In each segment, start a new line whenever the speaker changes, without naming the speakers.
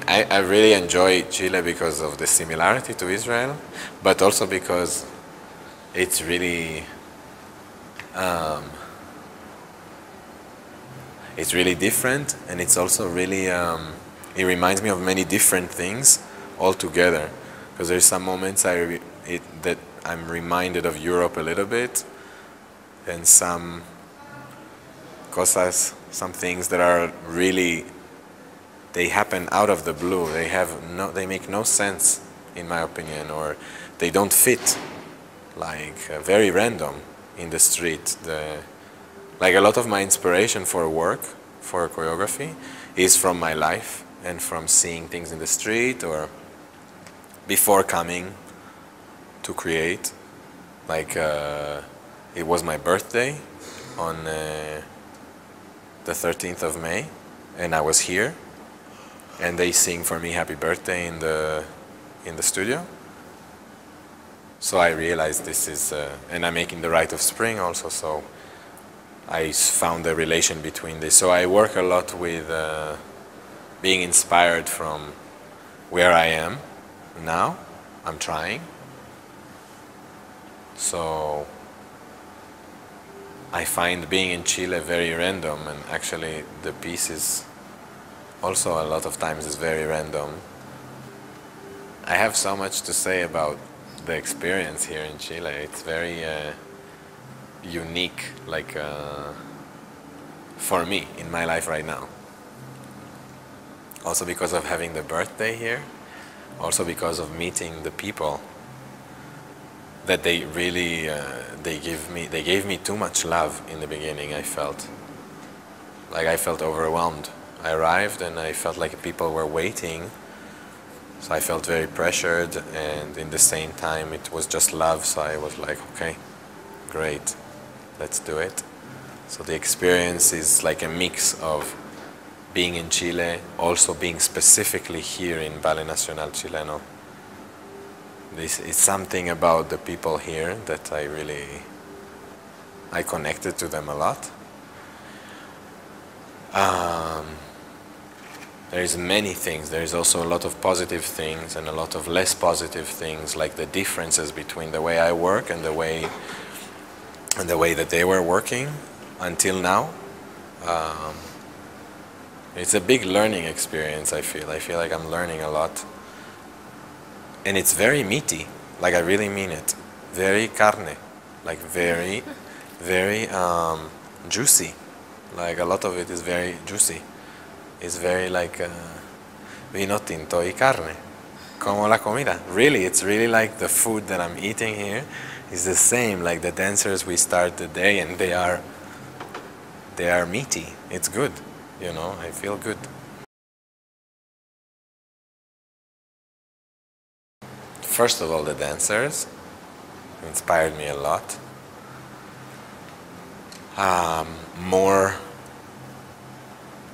I really enjoy Chile because of the similarity to Israel, but also because it's really different, and it's also really it reminds me of many different things all together. Because there's some moments that I'm reminded of Europe a little bit, and some cosas, some things that are really, they happen out of the blue. They make no sense, in my opinion, or they don't fit, like very random in the street. Like a lot of my inspiration for work, for choreography, is from my life and from seeing things in the street or before coming to create. Like it was my birthday on the 13th of May, and I was here, and they sing for me happy birthday in the studio. So I realized this is, and I'm making the Rite of Spring also, so I found a relation between this. So I work a lot with being inspired from where I am now. I'm trying. So I find being in Chile very random, and actually the piece is also a lot of times is very random. I have so much to say about the experience here in Chile. It's very unique, like for me, in my life right now. Also because of having the birthday here, also because of meeting the people that they really, they gave me too much love in the beginning. I felt overwhelmed. I arrived and I felt like people were waiting. So I felt very pressured, and in the same time it was just love, so I was like, okay, great, let's do it. So the experience is like a mix of being in Chile, also being specifically here in Ballet Nacional Chileno. This is something about the people here that I connected to them a lot. There's many things. There's also a lot of positive things and a lot of less positive things, like the differences between the way I work and the way that they were working until now. It's a big learning experience, I feel. I feel like I'm learning a lot. And it's very meaty, like I really mean it. Very carne, like very, very juicy. Like a lot of it is very juicy. It's very like vino tinto y carne, como la comida. Really, it's really like the food that I'm eating here is the same. Like the dancers, we start the day and they are meaty. It's good, you know. I feel good. First of all, the dancers inspired me a lot.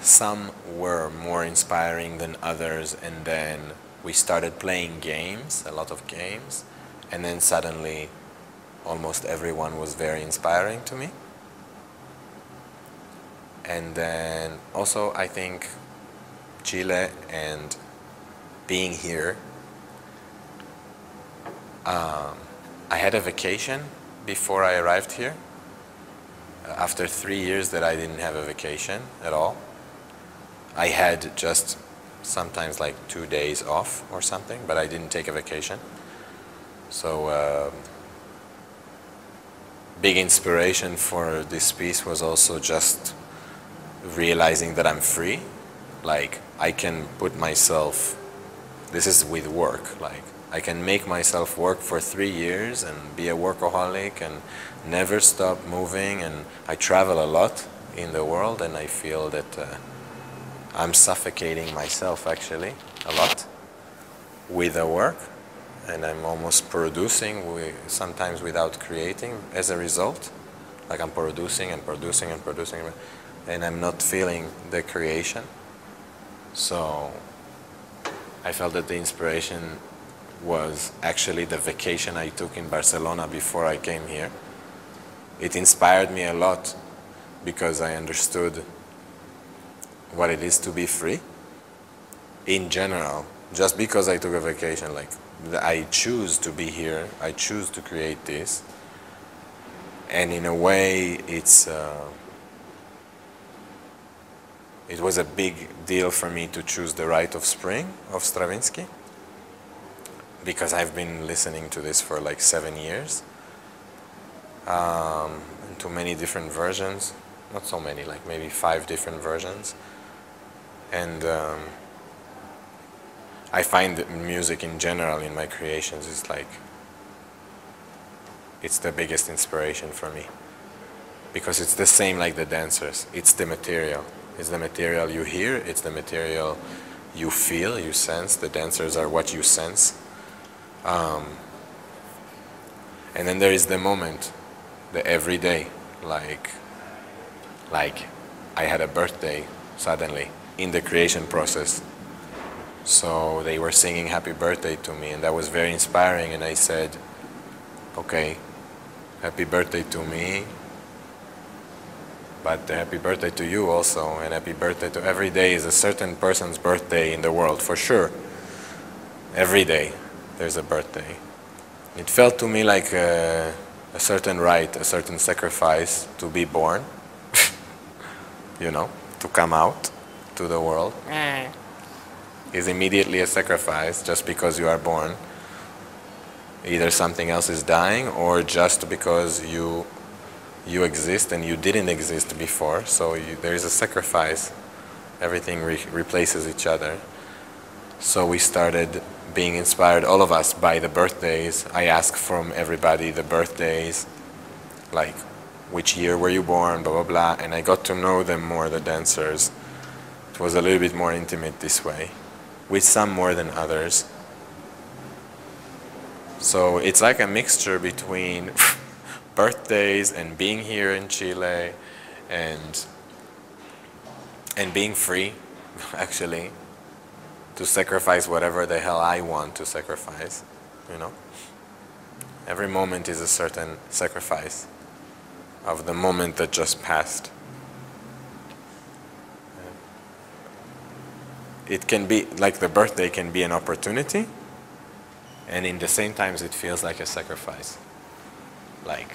Some were more inspiring than others, and then we started playing games, a lot of games, and then suddenly almost everyone was very inspiring to me. And then also I think Chile and being here, I had a vacation before I arrived here. After 3 years that I didn't have a vacation at all. I had just sometimes like 2 days off or something, but I didn't take a vacation. So big inspiration for this piece was also just realizing that I'm free. Like I can put myself, this is with work, like I can make myself work for 3 years and be a workaholic and never stop moving, and I travel a lot in the world, and I feel that I'm suffocating myself actually a lot with the work, and I'm almost producing sometimes without creating as a result. Like I'm producing and producing and producing, and I'm not feeling the creation. So I felt that the inspiration was actually the vacation I took in Barcelona before I came here. It inspired me a lot because I understood what it is to be free, in general, just because I took a vacation, like I choose to be here, I choose to create this, and in a way it was a big deal for me to choose the Rite of Spring of Stravinsky, because I've been listening to this for like 7 years, and to many different versions, not so many, like maybe 5 different versions, and I find that music in general in my creations is like, it's the biggest inspiration for me, because it's the same like the dancers. It's the material. It's the material you hear, it's the material you feel, you sense. The dancers are what you sense. And then there is the moment, the everyday, like I had a birthday suddenly in the creation process. So they were singing happy birthday to me, and that was very inspiring, and I said, okay, happy birthday to me, but happy birthday to you also, and happy birthday to every day is a certain person's birthday in the world, for sure. Every day there's a birthday. It felt to me like a certain rite, a certain sacrifice to be born, you know, to come out to the world. Is immediately a sacrifice just because you are born. Either something else is dying, or just because you exist and you didn't exist before, so there is a sacrifice. Everything replaces each other. So we started being inspired, all of us, by the birthdays. I asked from everybody the birthdays, like which year were you born, blah blah blah, and I got to know them more, the dancers. It was a little bit more intimate this way, with some more than others. So it's like a mixture between birthdays and being here in Chile and being free, actually, to sacrifice whatever the hell I want to sacrifice, you know. Every moment is a certain sacrifice of the moment that just passed. It can be, like the birthday can be an opportunity, and in the same times it feels like a sacrifice. Like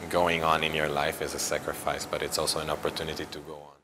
going on in your life is a sacrifice, but it's also an opportunity to go on.